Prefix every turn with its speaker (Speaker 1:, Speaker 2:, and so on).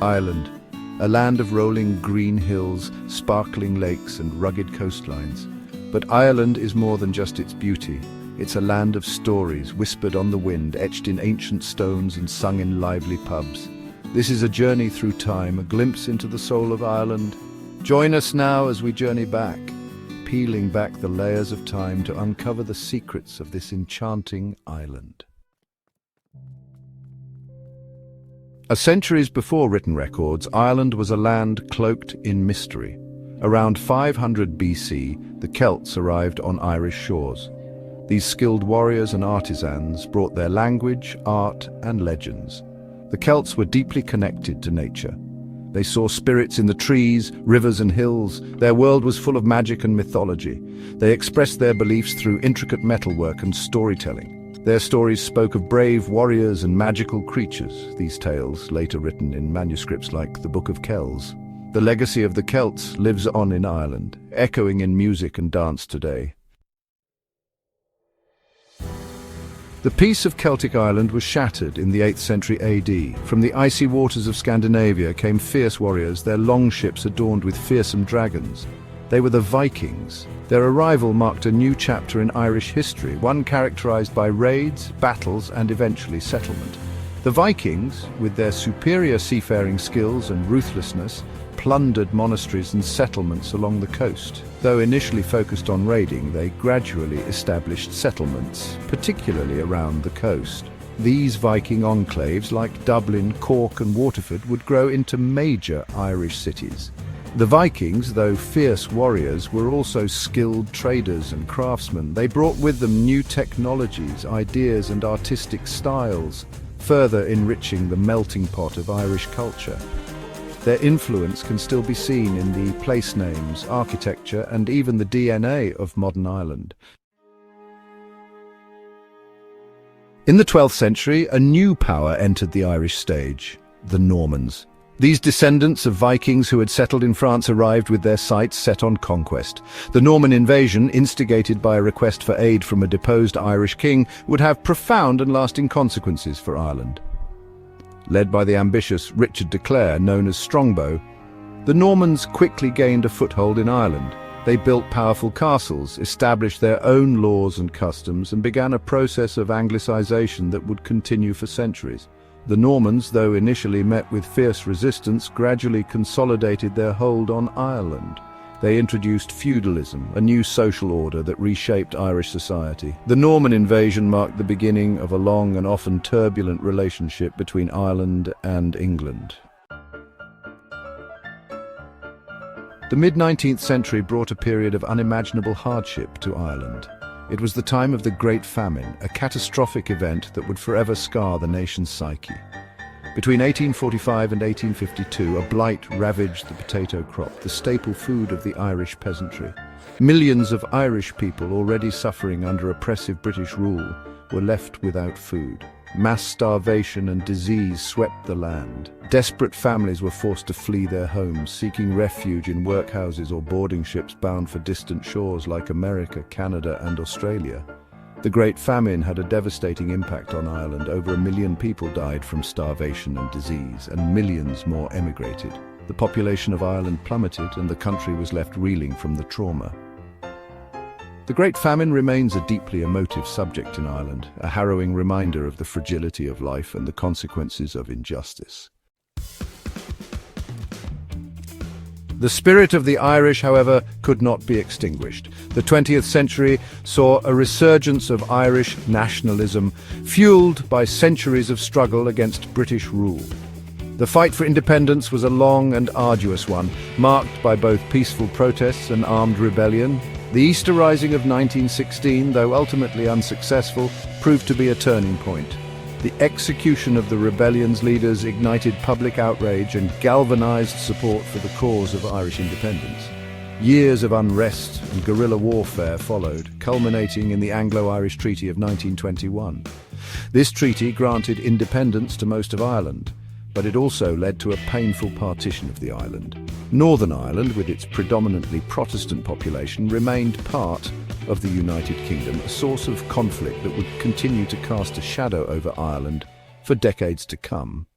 Speaker 1: Ireland, a land of rolling green hills, sparkling lakes and rugged coastlines. But Ireland is more than just its beauty. It's a land of stories, whispered on the wind, etched in ancient stones and sung in lively pubs. This is a journey through time, a glimpse into the soul of Ireland. Join us now as we journey back, peeling back the layers of time to uncover the secrets of this enchanting island. Centuries before written records, Ireland was a land cloaked in mystery. Around 500 BC, the Celts arrived on Irish shores. These skilled warriors and artisans brought their language, art, and legends. The Celts were deeply connected to nature. They saw spirits in the trees, rivers, and hills. Their world was full of magic and mythology. They expressed their beliefs through intricate metalwork and storytelling. Their stories spoke of brave warriors and magical creatures, these tales later written in manuscripts like the Book of Kells. The legacy of the Celts lives on in Ireland, echoing in music and dance today. The peace of Celtic Ireland was shattered in the 8th century AD. From the icy waters of Scandinavia came fierce warriors, their long ships adorned with fearsome dragons. They were the Vikings. Their arrival marked a new chapter in Irish history, one characterized by raids, battles, and eventually settlement. The Vikings, with their superior seafaring skills and ruthlessness, plundered monasteries and settlements along the coast. Though initially focused on raiding, they gradually established settlements, particularly around the coast. These Viking enclaves, like Dublin, Cork, and Waterford, would grow into major Irish cities. The Vikings, though fierce warriors, were also skilled traders and craftsmen. They brought with them new technologies, ideas, and artistic styles, further enriching the melting pot of Irish culture. Their influence can still be seen in the place names, architecture, and even the DNA of modern Ireland. In the 12th century, a new power entered the Irish stage: the Normans. These descendants of Vikings who had settled in France arrived with their sights set on conquest. The Norman invasion, instigated by a request for aid from a deposed Irish king, would have profound and lasting consequences for Ireland. Led by the ambitious Richard de Clare, known as Strongbow, the Normans quickly gained a foothold in Ireland. They built powerful castles, established their own laws and customs, and began a process of Anglicization that would continue for centuries. The Normans, though initially met with fierce resistance, gradually consolidated their hold on Ireland. They introduced feudalism, a new social order that reshaped Irish society. The Norman invasion marked the beginning of a long and often turbulent relationship between Ireland and England. The mid-19th century brought a period of unimaginable hardship to Ireland. It was the time of the Great Famine, a catastrophic event that would forever scar the nation's psyche. Between 1845 and 1852, a blight ravaged the potato crop, the staple food of the Irish peasantry. Millions of Irish people, already suffering under oppressive British rule, were left without food. Mass starvation and disease swept the land. Desperate families were forced to flee their homes, seeking refuge in workhouses or boarding ships bound for distant shores like America, Canada, and Australia. The Great Famine had a devastating impact on Ireland. Over 1 million people died from starvation and disease, and millions more emigrated. The population of Ireland plummeted, and the country was left reeling from the trauma. The Great Famine remains a deeply emotive subject in Ireland, a harrowing reminder of the fragility of life and the consequences of injustice. The spirit of the Irish, however, could not be extinguished. The 20th century saw a resurgence of Irish nationalism, fueled by centuries of struggle against British rule. The fight for independence was a long and arduous one, marked by both peaceful protests and armed rebellion. The Easter Rising of 1916, though ultimately unsuccessful, proved to be a turning point. The execution of the rebellion's leaders ignited public outrage and galvanized support for the cause of Irish independence. Years of unrest and guerrilla warfare followed, culminating in the Anglo-Irish Treaty of 1921. This treaty granted independence to most of Ireland, but it also led to a painful partition of the island. Northern Ireland, with its predominantly Protestant population, remained part of the United Kingdom, a source of conflict that would continue to cast a shadow over Ireland for decades to come.